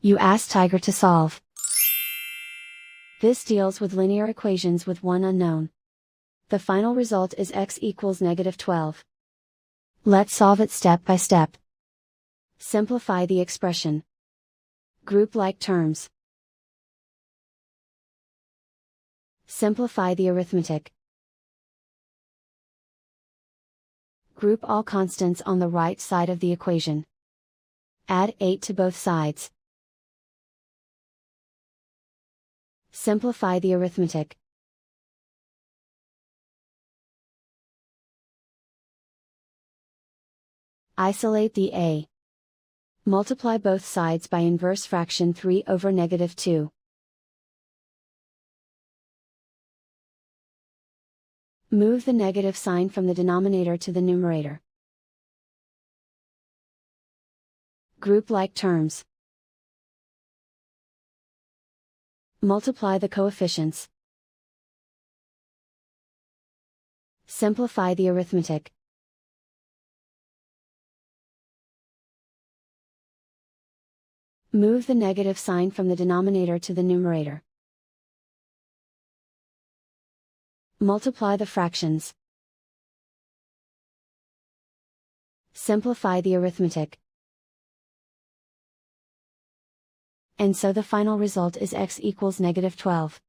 You ask Tiger to solve. This deals with linear equations with one unknown. The final result is x equals -12. Let's solve it step by step. Simplify the expression. Group like terms. Simplify the arithmetic. Group all constants on the right side of the equation. Add 8 to both sides. Simplify the arithmetic. Isolate the a. Multiply both sides by inverse fraction 3 over -2. Move the negative sign from the denominator to the numerator. Group like terms. Multiply the coefficients. Simplify the arithmetic. Move the negative sign from the denominator to the numerator. Multiply the fractions. Simplify the arithmetic. And so the final result is x equals -12.